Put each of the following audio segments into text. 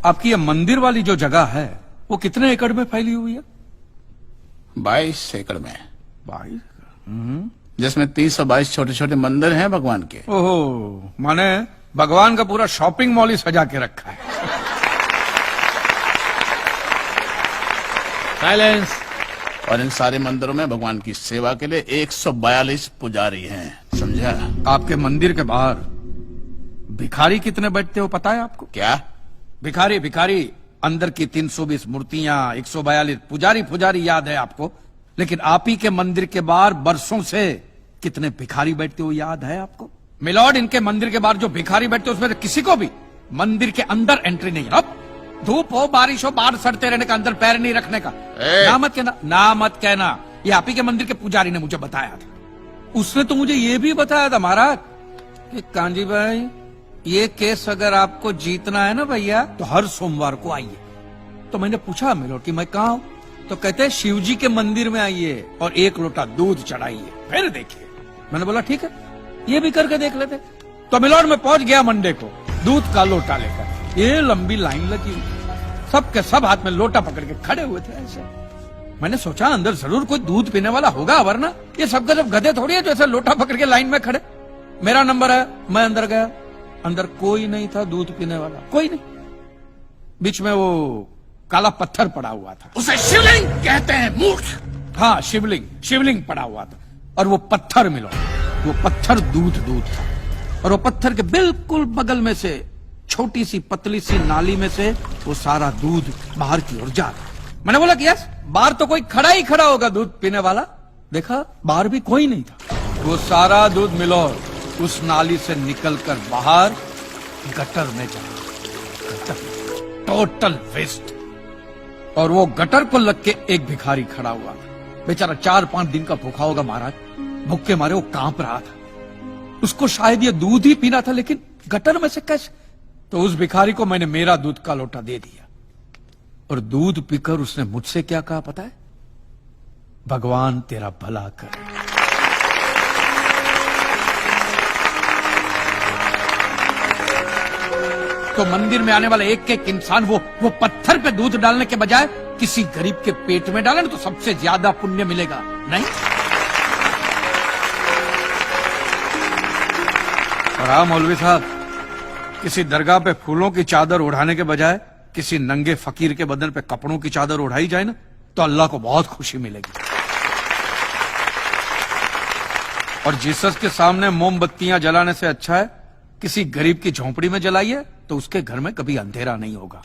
आपकी ये मंदिर वाली जो जगह है वो कितने एकड़ में फैली हुई है? 22 एकड़ में, 22। जिसमें 322 छोटे छोटे मंदिर हैं भगवान के। ओहो, माने भगवान का पूरा शॉपिंग मॉल ही सजा के रखा है। साइलेंस। और इन सारे मंदिरों में भगवान की सेवा के लिए 142 पुजारी हैं, समझा? आपके मंदिर के बाहर भिखारी कितने बैठते हो पता है आपको? क्या? भिखारी भिखारी अंदर की 320 मूर्तियां, 142 पुजारी याद है आपको, लेकिन आप ही के मंदिर के बाहर बरसों से कितने भिखारी बैठते हो याद है आपको? मिलॉर्ड, इनके मंदिर के बाहर जो भिखारी बैठते हो उसमें से किसी को भी मंदिर के अंदर एंट्री नहीं। अब धूप हो बारिश हो बाहर सड़ते रहने का, अंदर पैर नहीं रखने का। ना मत कहना, ना मत कहना। ये आप ही के मंदिर के पुजारी ने मुझे बताया था। उसने तो मुझे ये भी बताया था महाराज कि कांजी भाई, ये केस अगर आपको जीतना है ना भैया तो हर सोमवार को आइए। तो मैंने पूछा मिलॉर्ड कि मैं कहाँ हूं? तो कहते हैं शिव जी के मंदिर में आइए और 1 लोटा दूध चढ़ाइए, फिर देखिए। मैंने बोला ठीक है, ये भी करके देख लेते। तो मिलॉर्ड में पहुंच गया मंडे को दूध का लोटा लेकर। ये लंबी लाइन लगी हुई, सबके सब हाथ में लोटा पकड़ के खड़े हुए थे ऐसे। मैंने सोचा अंदर जरूर कोई दूध पीने वाला होगा, वरना ये सबके सब गधे थोड़ी है जो ऐसे लोटा पकड़ के लाइन में खड़े। मेरा नंबर है, मैं अंदर गया, अंदर कोई नहीं था दूध पीने वाला, कोई नहीं। बीच में वो काला पत्थर पड़ा हुआ था, उसे शिवलिंग कहते हैं, मूर्ख। हाँ शिवलिंग पड़ा हुआ था। और वो पत्थर मिलो, वो पत्थर दूध था। और वो पत्थर के बिल्कुल बगल में से छोटी सी पतली सी नाली में से वो सारा दूध बाहर की ओर जा रहा। मैंने बोला कि यस, बाहर तो कोई खड़ा ही खड़ा होगा दूध पीने वाला। देखा बाहर भी कोई नहीं था। वो सारा दूध मिलो उस नाली से निकलकर बाहर गटर में जा रहा, टोटल वेस्ट। और वो गटर को लग के एक भिखारी खड़ा हुआ था, बेचारा 4-5 दिन का भूखा होगा महाराज, भूख के मारे वो कांप रहा था। उसको शायद ये दूध ही पीना था, लेकिन गटर में से कैसे? तो उस भिखारी को मैंने मेरा दूध का लोटा दे दिया और दूध पीकर उसने मुझसे क्या कहा पता है? भगवान तेरा भला करे। तो मंदिर में आने वाला एक एक इंसान वो पत्थर पे दूध डालने के बजाय किसी गरीब के पेट में डाले तो सबसे ज्यादा पुण्य मिलेगा, नहीं? और हाँ मौलवी साहब, किसी दरगाह पे फूलों की चादर उड़ाने के बजाय किसी नंगे फकीर के बदन पे कपड़ों की चादर उड़ाई जाए ना तो अल्लाह को बहुत खुशी मिलेगी। और जीसस के सामने मोमबत्तियां जलाने से अच्छा है किसी गरीब की झोंपड़ी में जलाइए, तो उसके घर में कभी अंधेरा नहीं होगा।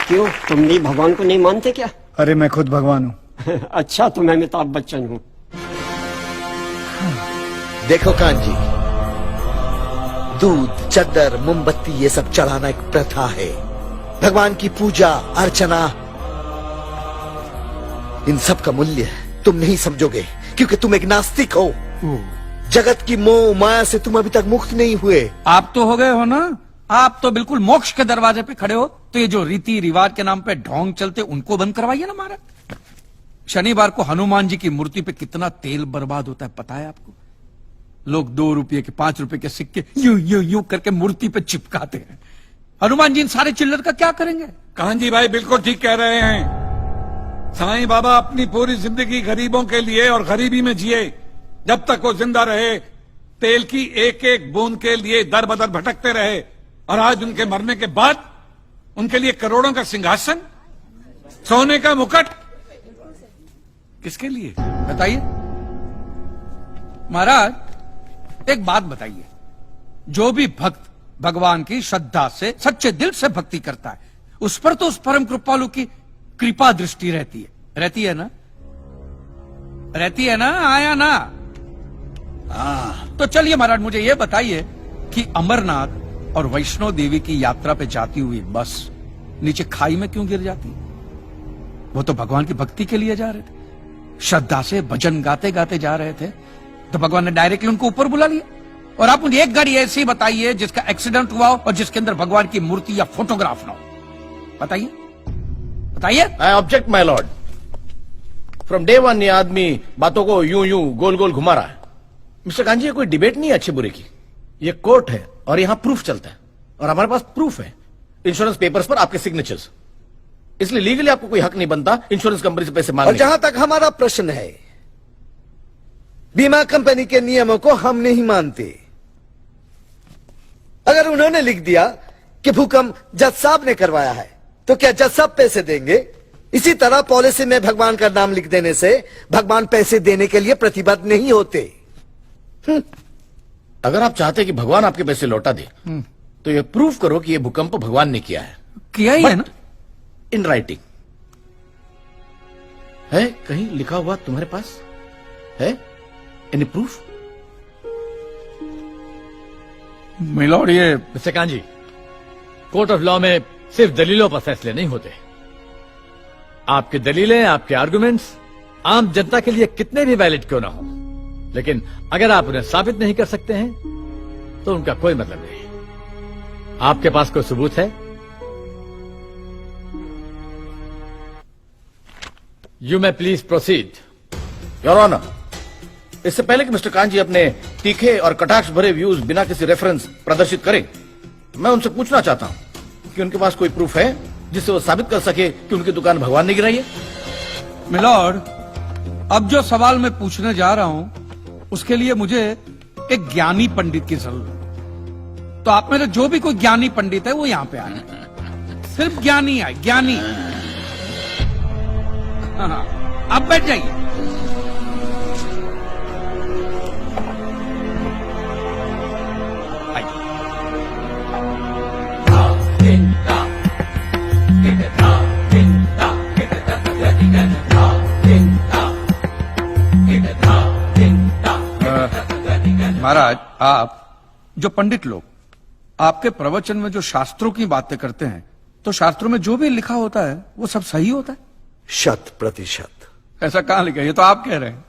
क्यों, तुम भी भगवान को नहीं मानते क्या? अरे मैं खुद भगवान हूँ। अच्छा, तो मैं अमिताभ बच्चन हूँ। देखो कांजी, दूध, चद्दर, मोमबत्ती ये सब चढ़ाना एक प्रथा है। भगवान की पूजा अर्चना, इन सब का मूल्य तुम नहीं समझोगे क्योंकि तुम एक नास्तिक हो। जगत की मोह माया से तुम अभी तक मुक्त नहीं हुए। आप तो हो गए हो ना, आप तो बिल्कुल मोक्ष के दरवाजे पे खड़े हो। तो ये जो रीति रिवाज के नाम पे ढोंग चलते उनको बंद करवाइए ना महाराज। शनिवार को हनुमान जी की मूर्ति पे कितना तेल बर्बाद होता है पता है आपको? लोग 2 रुपये के 5 रुपए के सिक्के यूं करके मूर्ति पे चिपकाते हैं। हनुमान जी इन सारे चिल्लर का क्या करेंगे? कांजी भाई बिल्कुल ठीक कह रहे हैं। साईं बाबा अपनी पूरी जिंदगी गरीबों के लिए और गरीबी में जिए। जब तक वो जिंदा रहे तेल की एक एक बूंद के लिए दर बदर भटकते रहे, और आज उनके मरने के बाद उनके लिए करोड़ों का सिंहासन, सोने का मुकुट, किसके लिए बताइए महाराज। एक बात बताइए, जो भी भक्त भगवान की श्रद्धा से सच्चे दिल से भक्ति करता है उस पर तो उस परम कृपालु की कृपा दृष्टि रहती है ना? रहती है ना? आया ना? तो चलिए महाराज मुझे ये बताइए कि अमरनाथ और वैष्णो देवी की यात्रा पे जाती हुई बस नीचे खाई में क्यों गिर जाती? वो तो भगवान की भक्ति के लिए जा रहे थे, श्रद्धा से भजन गाते गाते जा रहे थे, तो भगवान ने डायरेक्टली उनको ऊपर बुला लिया। और आप मुझे एक गाड़ी ऐसी बताइए जिसका एक्सीडेंट हुआ हो और जिसके अंदर भगवान की मूर्ति या फोटोग्राफ ना हो। बताइए। I object my Lord. From day 1 ये आदमी बातों को यूं गोल गोल घुमा रहा है। मिस्टर कांजी, ये कोई डिबेट नहीं है अच्छे बुरे की, ये कोर्ट है और यहां प्रूफ चलता है। और हमारे पास प्रूफ है, इंश्योरेंस पेपर्स पर आपके सिग्नेचर्स। इसलिए लीगली आपको कोई हक नहीं बनता इंश्योरेंस कंपनी से पैसे और मांगने का। जहां तक हमारा प्रश्न है, बीमा कंपनी के नियमों को हम नहीं मानते। अगर उन्होंने लिख दिया कि भूकंप जज साहब ने करवाया है, तो क्या जज साहब पैसे देंगे? इसी तरह पॉलिसी में भगवान का नाम लिख देने से भगवान पैसे देने के लिए प्रतिबद्ध नहीं होते। अगर आप चाहते कि भगवान आपके पैसे लौटा दे, तो ये प्रूफ करो कि ये भूकंप भगवान ने किया है, किया ही है ना। इन राइटिंग है, कहीं लिखा हुआ तुम्हारे पास है? Any proof? मिलॉर्ड, ये mister kanji, court of law में सिर्फ दलीलों पर फैसले नहीं होते। आपकी दलीलें, आपके आर्गुमेंट्स आम जनता के लिए कितने भी वैलिड क्यों ना हो, लेकिन अगर आप उन्हें साबित नहीं कर सकते हैं तो उनका कोई मतलब नहीं। आपके पास कोई सबूत है? You may please proceed. Your honour, इससे पहले कि मिस्टर कांजी अपने तीखे और कटाक्ष भरे व्यूज बिना किसी रेफरेंस प्रदर्शित करें, मैं उनसे पूछना चाहता हूं कि उनके पास कोई प्रूफ है जिससे वो साबित कर सके कि उनकी दुकान भगवान ने गिराई है? मिलॉर्ड, अब जो सवाल मैं पूछने जा रहा हूं उसके लिए मुझे एक ज्ञानी पंडित की जरूरत है। तो आप मेरे जो भी कोई ज्ञानी पंडित है वो यहां पे आए, सिर्फ ज्ञानी आए, ज्ञानी। हाँ, आप बैठ जाइए। महाराज, आप जो पंडित लोग आपके प्रवचन में जो शास्त्रों की बातें करते हैं, तो शास्त्रों में जो भी लिखा होता है वो सब सही होता है? 100%। ऐसा कहां लिखा है? ये तो आप कह रहे हैं।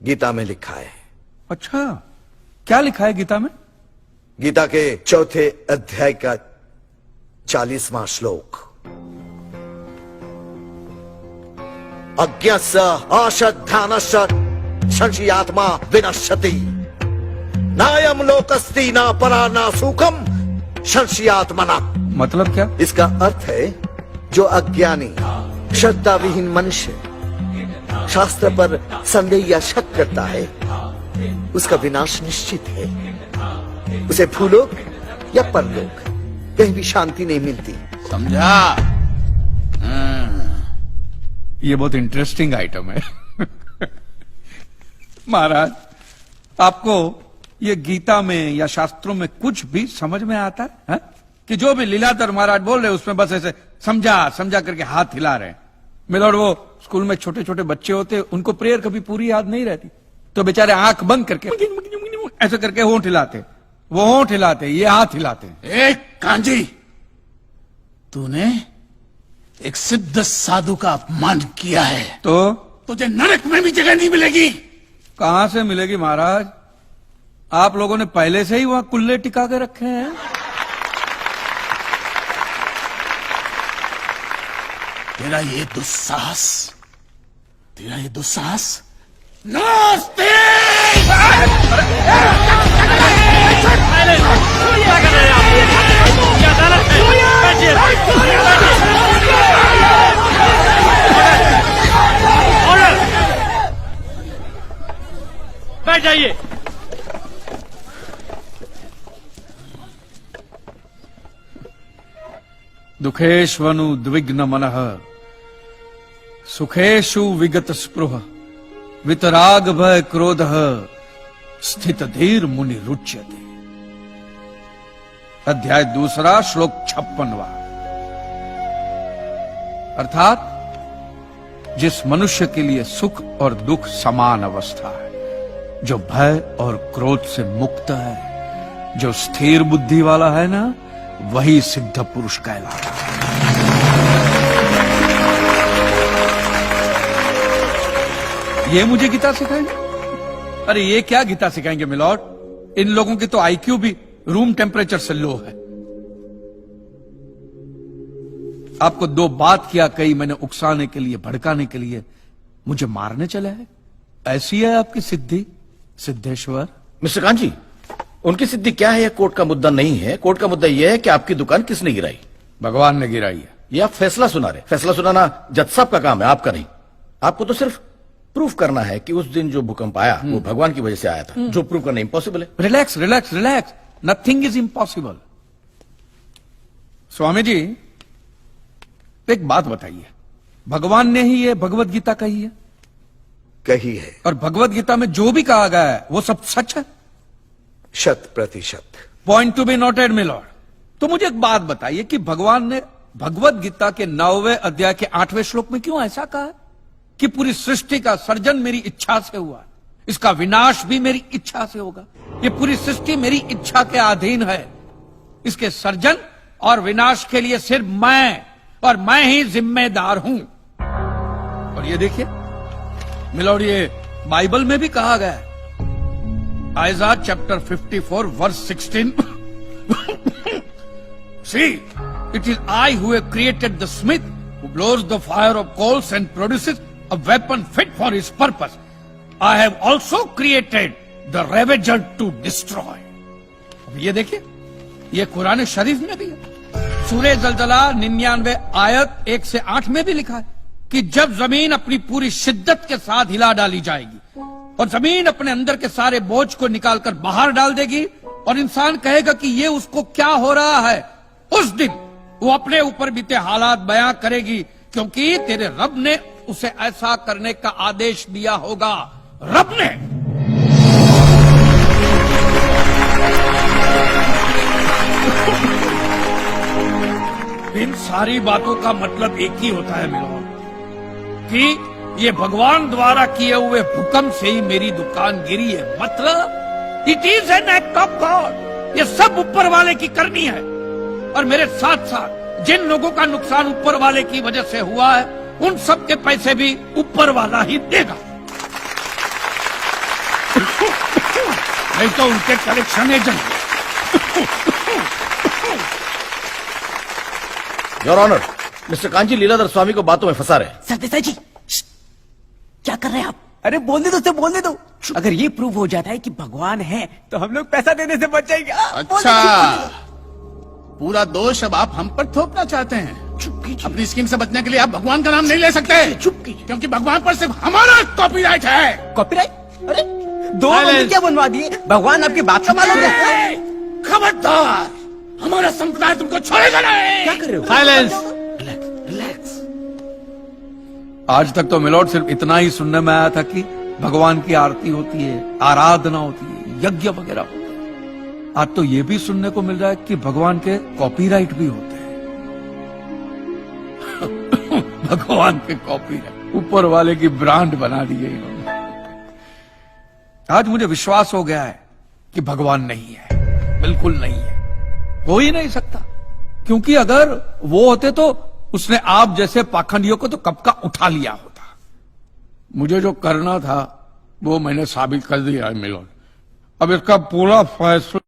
गीता में लिखा है। अच्छा, क्या लिखा है गीता में? गीता के 4थे अध्याय का 40वां श्लोक, अज्ञस्य अश्रद्धानस्य संशयात्मा विनश्यति, नायम लोकस्ति ना परा ना सुखम संशयात्मना। मतलब क्या? इसका अर्थ है, जो अज्ञानी श्रद्धा विहीन मनुष्य शास्त्र पर संदेह या शक करता है, उसका विनाश निश्चित है। उसे भूलोक या परलोक कहीं भी शांति नहीं मिलती। समझा? ये बहुत इंटरेस्टिंग आइटम है। महाराज, आपको ये गीता में या शास्त्रों में कुछ भी समझ में आता है, हा? कि जो भी लीलाधर महाराज बोल रहे उसमें बस ऐसे समझा समझा करके हाथ हिला रहे हैं। मिलॉर्ड, वो स्कूल में छोटे छोटे बच्चे होते, उनको प्रेयर कभी पूरी याद नहीं रहती, तो बेचारे आंख बंद करके ऐसे करके होंठ हिलाते, वो होंठ हिलाते, ये हाथ हिलाते। एक कांजी, तूने एक सिद्ध साधु का अपमान किया है, तो तुझे नरक में भी जगह नहीं मिलेगी। कहां से मिलेगी महाराज? आप लोगों ने पहले से ही वहां कुल्ले टिका के रखे हैं। तेरा ये दुस्साहस नास्तिक! बैठ जाइए। दुखेष्वनु द्विग्न मनः सुखेषु विगत स्पृह वितराग भय क्रोध स्थित धीर मुनि रुच्यते। अध्याय 2 श्लोक 56वां। अर्थात जिस मनुष्य के लिए सुख और दुख समान अवस्था है, जो भय और क्रोध से मुक्त है, जो स्थिर बुद्धि वाला है ना, वही सिद्ध पुरुष कहलाता है। ये मुझे गीता सिखाएंगे? अरे ये क्या गीता सिखाएंगे मिलॉर्ड? इन लोगों की तो आईक्यू भी रूम टेम्परेचर से लो है। आपको 2 बात किया कही मैंने उकसाने के लिए, भड़काने के लिए, मुझे मारने चले हैं। ऐसी है आपकी सिद्धि सिद्धेश्वर? मिस्टर कांजी, उनकी सिद्धि क्या है, यह कोर्ट का मुद्दा नहीं है। कोर्ट का मुद्दा यह है कि आपकी दुकान किसने गिराई। भगवान ने गिराई है। ये आप फैसला सुना रहे। फैसला सुनाना जज साहब का काम है, आपका नहीं। आपको तो सिर्फ प्रूफ करना है कि उस दिन जो भूकंप आया वो भगवान की वजह से आया था, जो प्रूफ करना इम्पॉसिबल है। Relax relax relax, nothing is impossible. Swami ji एक बात बताइए, भगवान ने ही ये भगवत गीता कही है, कही है, और भगवत गीता में जो भी कहा गया है वो सब सच है? 100%। Point to be noted milord. तो मुझे एक बात बताइए कि भगवान ने भगवत गीता के 9वें अध्याय के 8वें श्लोक में क्यों ऐसा कहा है कि पूरी सृष्टि का सर्जन मेरी इच्छा से हुआ, इसका विनाश भी मेरी इच्छा से होगा, ये पूरी सृष्टि मेरी इच्छा के अधीन है, इसके सर्जन और विनाश के लिए सिर्फ मैं और मैं ही जिम्मेदार हूं। और ये देखिए मिलॉर्ड, ये बाइबल में भी कहा गया है, Aiza chapter 54 verse 16 See, it is I who have created the smith who blows the fire of coals and produces a weapon fit for his purpose. I have also created the ravager to destroy. अब ये देखिए, ये कुरान शरीफ में भी है। सूरह जलजला 99 आयत 1 से 8 में भी लिखा है कि जब जमीन अपनी पूरी शिद्दत के साथ हिला डाली जाएगी और जमीन अपने अंदर के सारे बोझ को निकालकर बाहर डाल देगी और इंसान कहेगा कि ये उसको क्या हो रहा है, उस दिन वो अपने ऊपर बीते हालात बयां करेगी, क्योंकि तेरे रब ने उसे ऐसा करने का आदेश दिया होगा। रब ने। इन सारी बातों का मतलब एक ही होता है मिलोर, कि ये भगवान द्वारा किए हुए हुक्म से ही मेरी दुकान गिरी है। मतलब it is an act of God. ये सब ऊपर वाले की करनी है, और मेरे साथ साथ जिन लोगों का नुकसान ऊपर वाले की वजह से हुआ है उन सब के पैसे भी ऊपर वाला ही देगा, नहीं तो उनके collection agent. Your honour, mister Kanchi Leeladhar Swami को बातों में फंसा रहे हैं। सरदेसाई जी, क्या कर रहे हैं आप? अरे बोलने दो, बोलने दो। अगर ये प्रूव हो जाता है कि भगवान है तो हम लोग पैसा देने से बच जाएंगे। अच्छा, पूरा दोष अब आप हम पर थोपना चाहते हैं। अपनी स्कीम से बचने के लिए आप भगवान का नाम नहीं ले सकते, क्योंकि भगवान पर सिर्फ हमारा कॉपीराइट है। कॉपीराइट? अरे 2 मंदिर क्या बनवा दिए? भगवान आपके बाप का मालूम है? खबरदार, हमारा संप्रदाय तुमको छोड़ेगा नहीं। क्या कर रहे हो? साइलेंस। रिलैक्स। आज तक तो मिलॉर्ड सिर्फ इतना ही सुनने में आया था कि भगवान की आरती होती है, आराधना होती है, यज्ञ वगैरह होता है। आज तो ये भी सुनने को मिल रहा है कि भगवान के कॉपीराइट भी होते हैं। भगवान के कॉपीराइट ऊपर वाले की ब्रांड बना दी है इन्होंने। आज मुझे विश्वास हो गया है कि भगवान नहीं है, बिल्कुल नहीं है, हो ही नहीं सकता, क्योंकि अगर वो होते तो उसने आप जैसे पाखंडियों को तो कब का उठा लिया होता। मुझे जो करना था वो मैंने साबित कर दिया है मिलोन। अब इसका पूरा फैसला